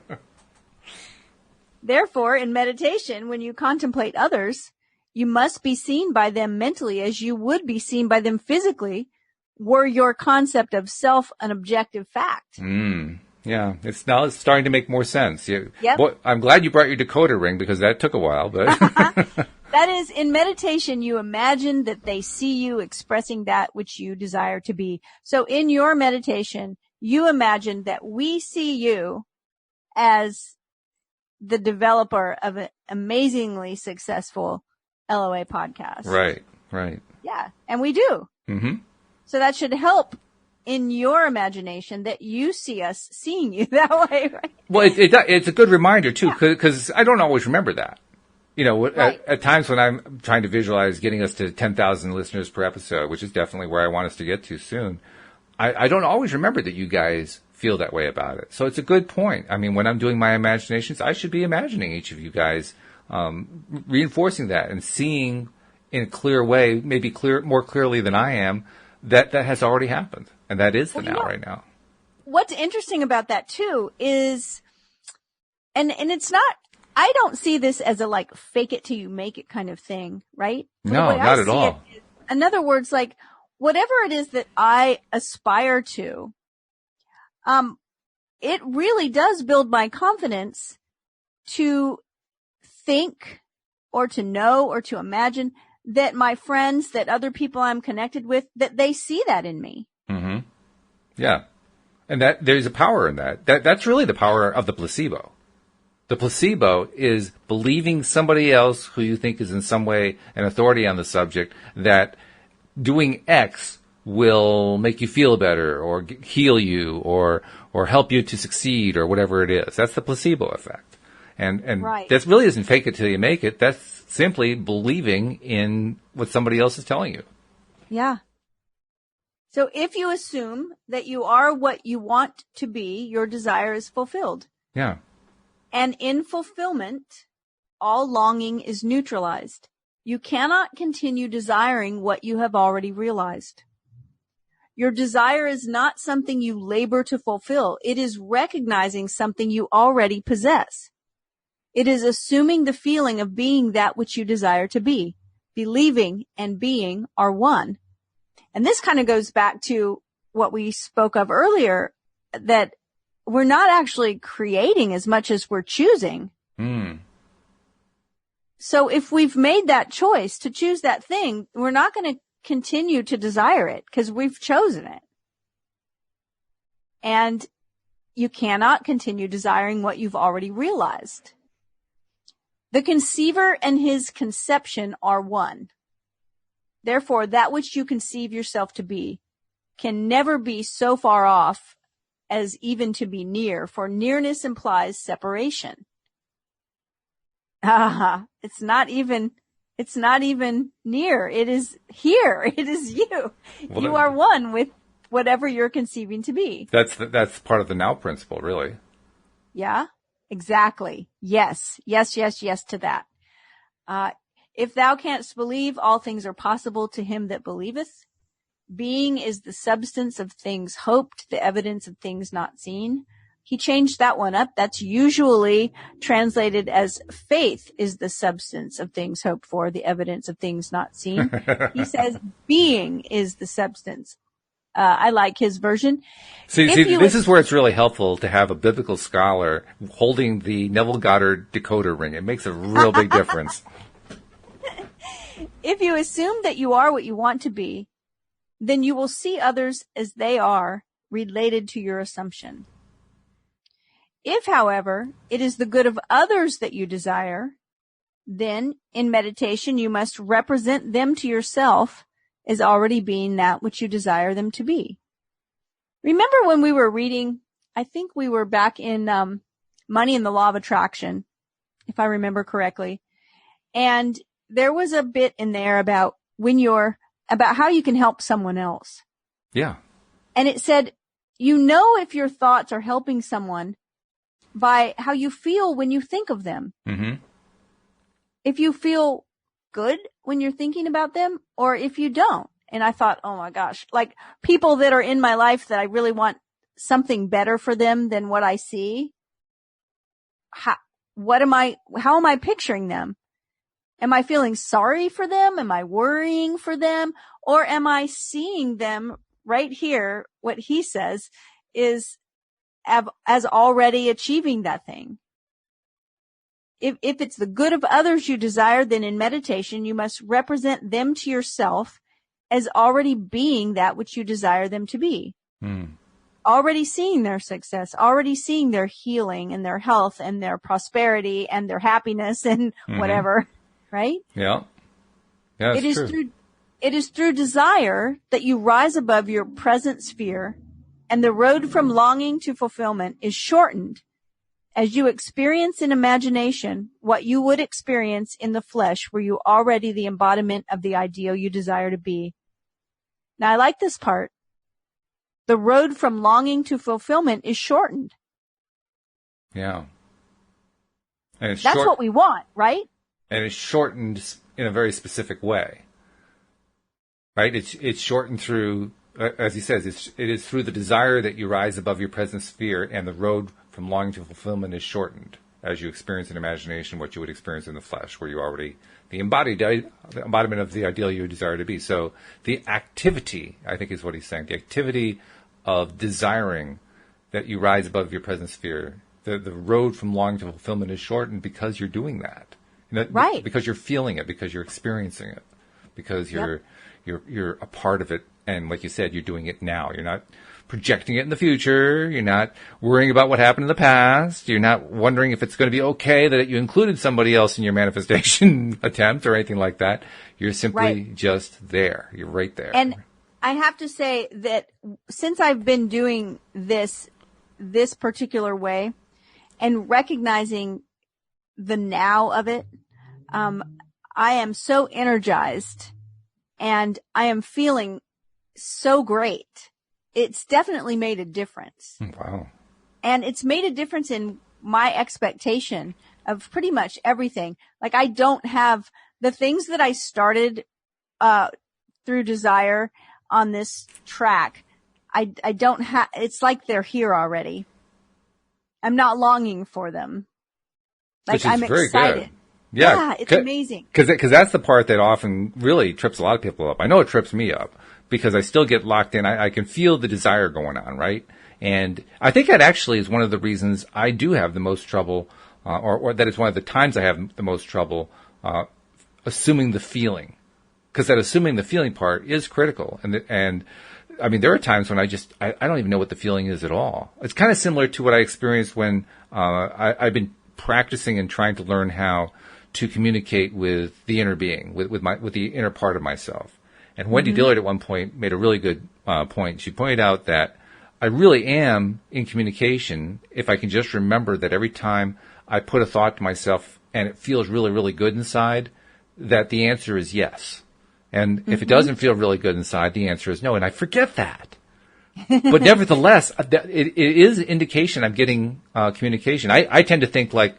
Therefore, in meditation, when you contemplate others, you must be seen by them mentally as you would be seen by them physically, were your concept of self an objective fact. Yeah, it's starting to make more sense. Yep. Boy, I'm glad you brought your decoder ring because that took a while. But that is, in meditation, you imagine that they see you expressing that which you desire to be. So in your meditation, you imagine that we see you as the developer of an amazingly successful LOA podcast. Right. Yeah, and we do. Mm-hmm. So that should help in your imagination that you see us seeing you that way, right? Well, it's a good reminder, too, because I don't always remember that. You know, at times when I'm trying to visualize getting us to 10,000 listeners per episode, which is definitely where I want us to get to soon, I don't always remember that you guys feel that way about it. So it's a good point. I mean, when I'm doing my imaginations, I should be imagining each of you guys, reinforcing that and seeing in a clear way, maybe more clearly than I am, that has already happened. And that is the now right now. What's interesting about that too is, and it's not, I don't see this as a like fake it till you make it kind of thing, right? No, not at all. In other words, like whatever it is that I aspire to, it really does build my confidence to think or to know or to imagine that my friends, that other people I'm connected with, that they see that in me. Mm-hmm. Yeah. And that there's a power in that. That's really the power of the placebo. The placebo is believing somebody else who you think is in some way an authority on the subject that doing X will make you feel better or heal you or help you to succeed or whatever it is. That's the placebo effect. And that really isn't fake it till you make it. That's simply believing in what somebody else is telling you. Yeah. So if you assume that you are what you want to be, your desire is fulfilled. Yeah. And in fulfillment, all longing is neutralized. You cannot continue desiring what you have already realized. Your desire is not something you labor to fulfill. It is recognizing something you already possess. It is assuming the feeling of being that which you desire to be. Believing and being are one. And this kind of goes back to what we spoke of earlier, that we're not actually creating as much as we're choosing. So if we've made that choice to choose that thing, we're not going to continue to desire it because we've chosen it. And you cannot continue desiring what you've already realized. The conceiver and his conception are one. Therefore, that which you conceive yourself to be can never be so far off as even to be near, for nearness implies separation. It's not even near. It is here. It is you. Well, you are one with whatever you're conceiving to be. That's part of the now principle, really. Yeah, exactly. Yes to that. If thou canst believe, all things are possible to him that believeth. Being is the substance of things hoped, the evidence of things not seen. He changed that one up. That's usually translated as faith is the substance of things hoped for, the evidence of things not seen. He says being is the substance. I like his version. See, this is where it's really helpful to have a biblical scholar holding the Neville Goddard decoder ring. It makes a real big difference. If you assume that you are what you want to be, then you will see others as they are related to your assumption. If, however, it is the good of others that you desire, then in meditation you must represent them to yourself as already being that which you desire them to be. Remember when we were reading, I think we were back in Money and the Law of Attraction, if I remember correctly, and there was a bit in there about about how you can help someone else. Yeah. And it said, you know if your thoughts are helping someone by how you feel when you think of them. Mm-hmm. if you feel good when you're thinking about them or if you don't. And I thought, oh my gosh, like people that are in my life that I really want something better for them than what I see. How am I picturing them? Am I feeling sorry for them? Am I worrying for them? Or am I seeing them right here? What he says is as already achieving that thing. If it's the good of others you desire, then in meditation, you must represent them to yourself as already being that which you desire them to be. Already seeing their success, already seeing their healing and their health and their prosperity and their happiness and whatever, right? Yeah. Yeah, it's true. It is through desire that you rise above your present sphere, and the road from longing to fulfillment is shortened as you experience in imagination what you would experience in the flesh, were you already the embodiment of the ideal you desire to be. Now, I like this part. The road from longing to fulfillment is shortened. Yeah. And that's what we want, right? And it's shortened in a very specific way. Right? It's shortened through, as he says, it is through the desire that you rise above your present sphere, and the road from longing to fulfillment is shortened as you experience in imagination what you would experience in the flesh, where you already the embodiment of the ideal you desire to be. So the activity, I think, is what he's saying. The activity of desiring that you rise above your present sphere. The road from longing to fulfillment is shortened because you're doing that. Right. Because you're feeling it, because you're experiencing it, because you're a part of it. And like you said, you're doing it now. You're not projecting it in the future. You're not worrying about what happened in the past. You're not wondering if it's going to be okay that you included somebody else in your manifestation attempt or anything like that. You're simply just there. You're right there. And I have to say that since I've been doing this particular way and recognizing the now of it, I am so energized and I am feeling so great. It's definitely made a difference. Wow. And it's made a difference in my expectation of pretty much everything. Like I don't have the things that I started, through desire on this track. I don't have, it's like they're here already. I'm not longing for them. Like I'm excited. Good. Yeah, it's amazing. Because that's the part that often really trips a lot of people up. I know it trips me up because I still get locked in. I can feel the desire going on, right? And I think that actually is one of the reasons I do have the most trouble, or that is one of the times I have the most trouble assuming the feeling. Because that assuming the feeling part is critical. And I mean, there are times when I don't even know what the feeling is at all. It's kind of similar to what I experienced when I've been practicing and trying to learn how to communicate with the inner being, with the inner part of myself. And Wendy Dillard at one point made a really good point. She pointed out that I really am in communication if I can just remember that every time I put a thought to myself and it feels really, really good inside, that the answer is yes. And if it doesn't feel really good inside, the answer is no. And I forget that. But nevertheless, it is an indication I'm getting communication. I tend to think like,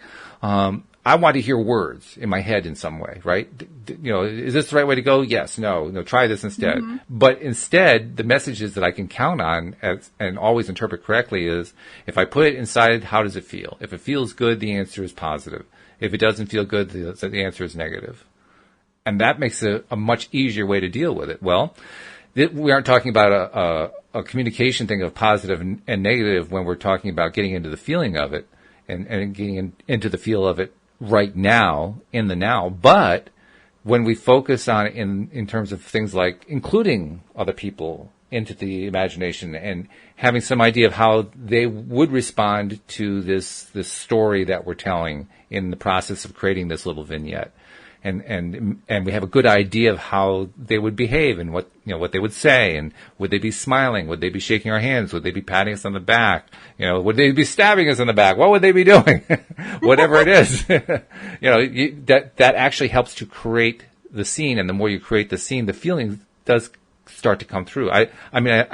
I want to hear words in my head in some way, right? Is this the right way to go? Yes, no, try this instead. But instead, the messages that I can count on and always interpret correctly is, if I put it inside, how does it feel? If it feels good, the answer is positive. If it doesn't feel good, the answer is negative. And that makes it a much easier way to deal with it. Well, we aren't talking about a communication thing of positive and negative when we're talking about getting into the feeling of it and getting into the feel of it right now, in the now. But when we focus on it in terms of things like including other people into the imagination and having some idea of how they would respond to this story that we're telling in the process of creating this little vignette, and we have a good idea of how they would behave and what they would say, and would they be smiling? Would they be shaking our hands? Would they be patting us on the back? Would they be stabbing us in the back? What would they be doing? Whatever it is, that actually helps to create the scene. And the more you create the scene, the feeling does start to come through. I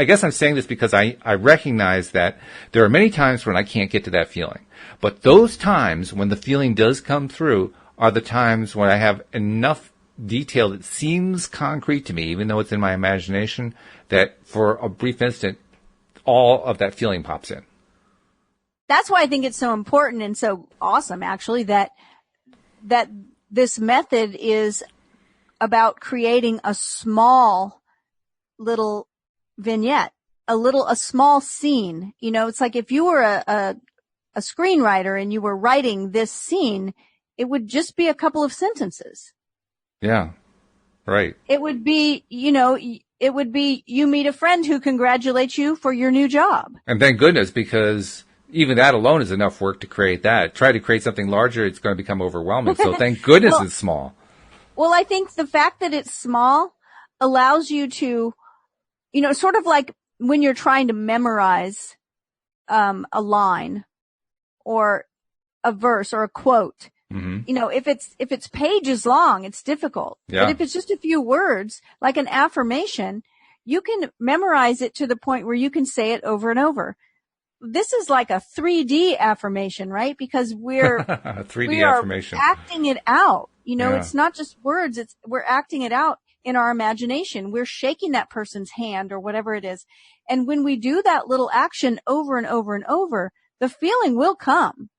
guess I'm saying this because I recognize that there are many times when I can't get to that feeling, but those times when the feeling does come through are the times when I have enough detail that seems concrete to me, even though it's in my imagination, that for a brief instant, all of that feeling pops in. That's why I think it's so important and so awesome, actually, that this method is about creating a small little vignette, a small scene. You know, it's like if you were a screenwriter and you were writing this scene, it would just be a couple of sentences. Yeah, right. It would be, you meet a friend who congratulates you for your new job. And thank goodness, because even that alone is enough work to create that. Try to create something larger, it's going to become overwhelming. So thank goodness it's small. Well, I think the fact that it's small allows you to, sort of like when you're trying to memorize a line or a verse or a quote. Mm-hmm. If it's pages long, it's difficult. Yeah. But if it's just a few words, like an affirmation, you can memorize it to the point where you can say it over and over. This is like a 3D affirmation, right? Because we're 3D affirmation. Acting it out. It's not just words. We're acting it out in our imagination. We're shaking that person's hand or whatever it is. And when we do that little action over and over and over, the feeling will come.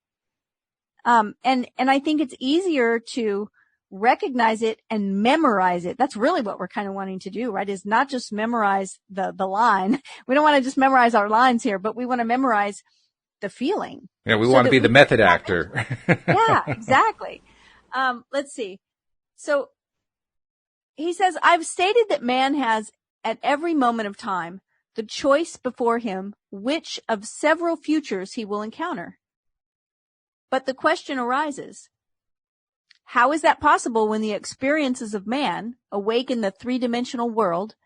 And I think it's easier to recognize it and memorize it. That's really what we're kind of wanting to do, right? Is not just memorize the line. We don't want to just memorize our lines here, but we want to memorize the feeling. Yeah, we want to be the method actor. Yeah, exactly. Let's see. So he says, I've stated that man has at every moment of time the choice before him which of several futures he will encounter. But the question arises, how is that possible when the experiences of man, awake in the three-dimensional world,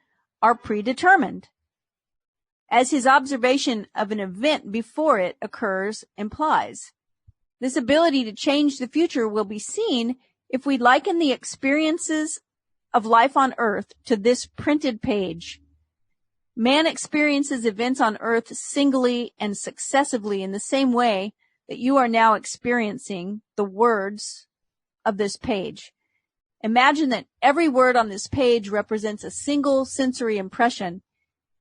are predetermined? As his observation of an event before it occurs implies. This ability to change the future will be seen if we liken the experiences of life on Earth to this printed page. Man experiences events on Earth singly and successively in the same way that you are now experiencing the words of this page. Imagine that every word on this page represents a single sensory impression.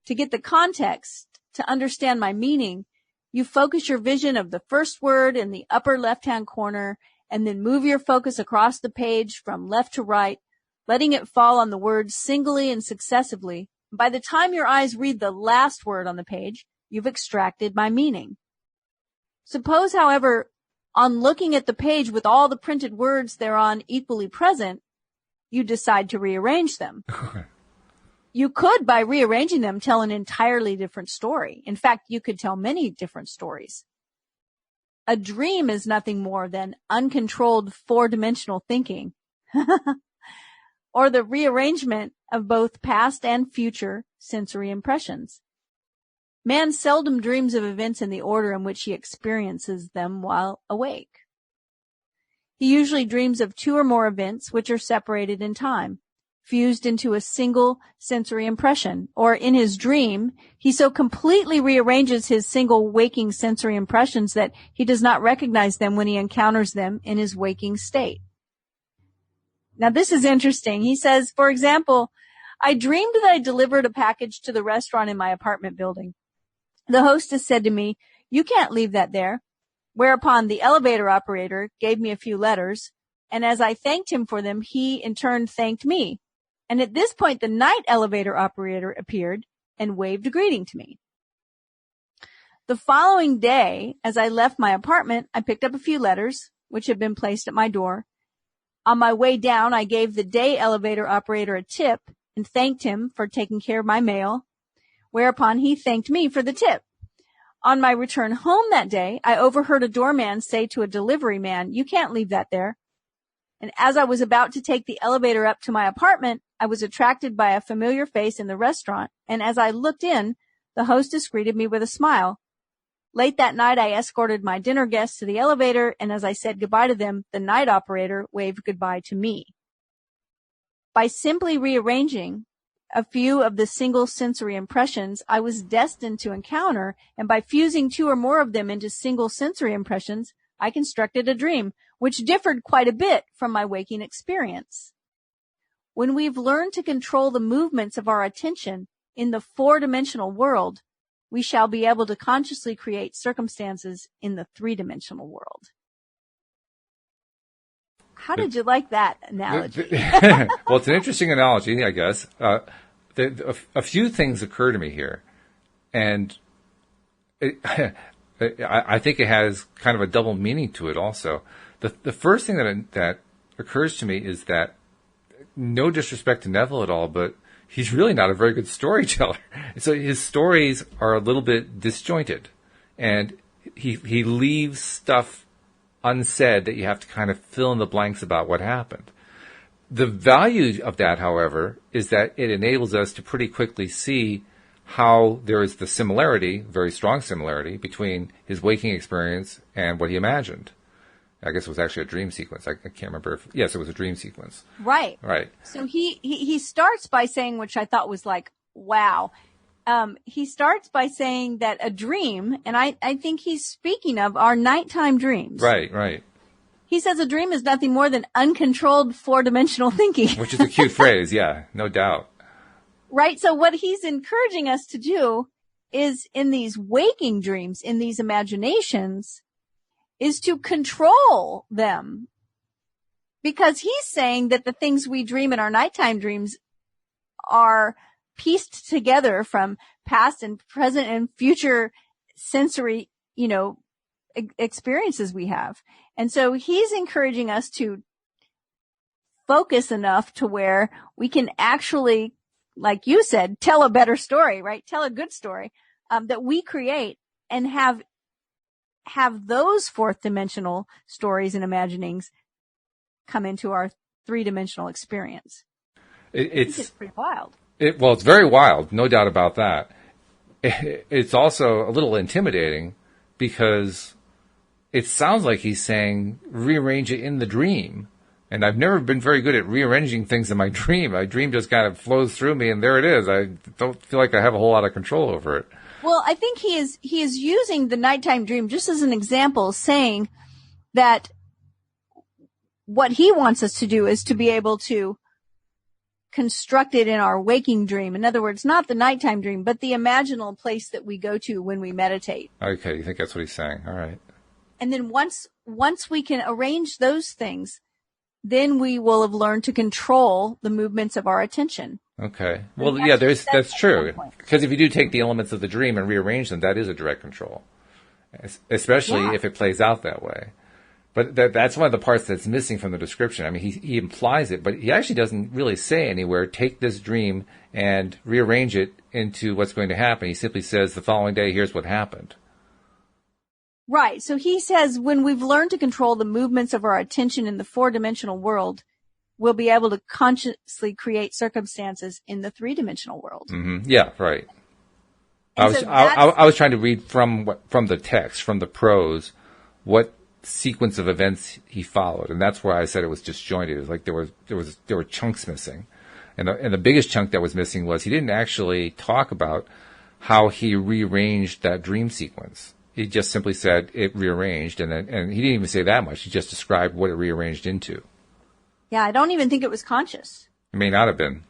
To get the context, to understand my meaning, you focus your vision of the first word in the upper left-hand corner and then move your focus across the page from left to right, letting it fall on the words singly and successively. By the time your eyes read the last word on the page, you've extracted my meaning. Suppose, however, on looking at the page with all the printed words thereon equally present, you decide to rearrange them. You could, by rearranging them, tell an entirely different story. In fact, you could tell many different stories. A dream is nothing more than uncontrolled four-dimensional thinking, or the rearrangement of both past and future sensory impressions. Man seldom dreams of events in the order in which he experiences them while awake. He usually dreams of two or more events which are separated in time, fused into a single sensory impression, or in his dream, he so completely rearranges his single waking sensory impressions that he does not recognize them when he encounters them in his waking state. Now, this is interesting. He says, for example, I dreamed that I delivered a package to the restaurant in my apartment building. The hostess said to me, "You can't leave that there," whereupon the elevator operator gave me a few letters, and as I thanked him for them, he in turn thanked me. And at this point, the night elevator operator appeared and waved a greeting to me. The following day, as I left my apartment, I picked up a few letters, which had been placed at my door. On my way down, I gave the day elevator operator a tip and thanked him for taking care of my mail, whereupon he thanked me for the tip. On my return home that day, I overheard a doorman say to a delivery man, "You can't leave that there." And as I was about to take the elevator up to my apartment, I was attracted by a familiar face in the restaurant, and as I looked in, the hostess greeted me with a smile. Late that night, I escorted my dinner guests to the elevator, and as I said goodbye to them, the night operator waved goodbye to me. By simply rearranging a few of the single sensory impressions I was destined to encounter, and by fusing two or more of them into single sensory impressions, I constructed a dream which differed quite a bit from my waking experience. When we've learned to control the movements of our attention in the four-dimensional world, we shall be able to consciously create circumstances in the three-dimensional world. How did you like that analogy? Well, it's an interesting analogy, I guess. A few things occur to me here, and I think it has kind of a double meaning to it also. The first thing that occurs to me is that, no disrespect to Neville at all, but he's really not a very good storyteller. So his stories are a little bit disjointed, and he leaves stuff unsaid that you have to kind of fill in the blanks about what happened. The value of that, however, is that it enables us to pretty quickly see how there is the similarity, very strong similarity, between his waking experience and what he imagined. I guess it was actually a dream sequence. I can't remember yes, it was a dream sequence. Right. Right. So he starts by saying, which I thought was like, wow. He starts by saying that a dream, and I think he's speaking of our nighttime dreams. Right, right. He says a dream is nothing more than uncontrolled four-dimensional thinking. Which is a cute phrase, yeah, no doubt. Right, so what he's encouraging us to do is, in these waking dreams, in these imaginations, is to control them. Because he's saying that the things we dream in our nighttime dreams are pieced together from past and present and future sensory, experiences we have. And so he's encouraging us to focus enough to where we can actually, like you said, tell a better story, right? Tell a good story, that we create, and have those fourth dimensional stories and imaginings come into our three-dimensional experience. It's pretty wild. It's very wild, no doubt about that. It's also a little intimidating because it sounds like he's saying rearrange it in the dream. And I've never been very good at rearranging things in my dream. My dream just kind of flows through me, and there it is. I don't feel like I have a whole lot of control over it. Well, I think he is using the nighttime dream just as an example, saying that what he wants us to do is to be able to construct it in our waking dream. In other words, not the nighttime dream, but the imaginal place that we go to when we meditate. Okay, you think that's what he's saying. All right. And then once we can arrange those things, then we will have learned to control the movements of our attention. Okay. Well, yeah, that's true. Because if you do take the elements of the dream and rearrange them, that is a direct control, especially if it plays out that way. But that's one of the parts that's missing from the description. I mean, he implies it, but he actually doesn't really say anywhere, take this dream and rearrange it into what's going to happen. He simply says, the following day, here's what happened. Right. So he says, when we've learned to control the movements of our attention in the four-dimensional world, we'll be able to consciously create circumstances in the three-dimensional world. Mm-hmm. Yeah, right. I was trying to read from the text, from the prose, what sequence of events he followed, and that's where I said it was disjointed. It was like there were chunks missing, and the biggest chunk that was missing was he didn't actually talk about how he rearranged that dream sequence. He just simply said it rearranged, and he didn't even say that much. He just described what it rearranged into. Yeah, I don't even think it was conscious. It may not have been.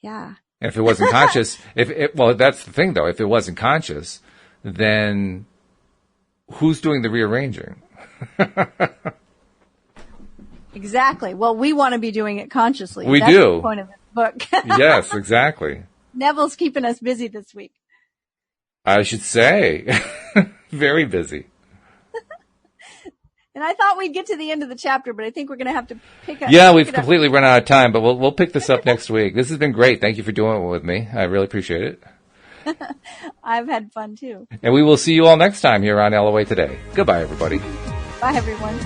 Yeah. And if it wasn't conscious, well, that's the thing though. If it wasn't conscious, then who's doing the rearranging? Exactly. Well, we want to be doing it consciously. We That's do. The point of this book. Yes, exactly. Neville's keeping us busy this week. I should say. Very busy. And I thought we'd get to the end of the chapter, but I think we're going to have to pick up. Yeah, we've completely run out of time, but we'll pick this up next week. This has been great. Thank you for doing it with me. I really appreciate it. I've had fun too. And we will see you all next time here on LOA Today. Goodbye, everybody. Bye, everyone.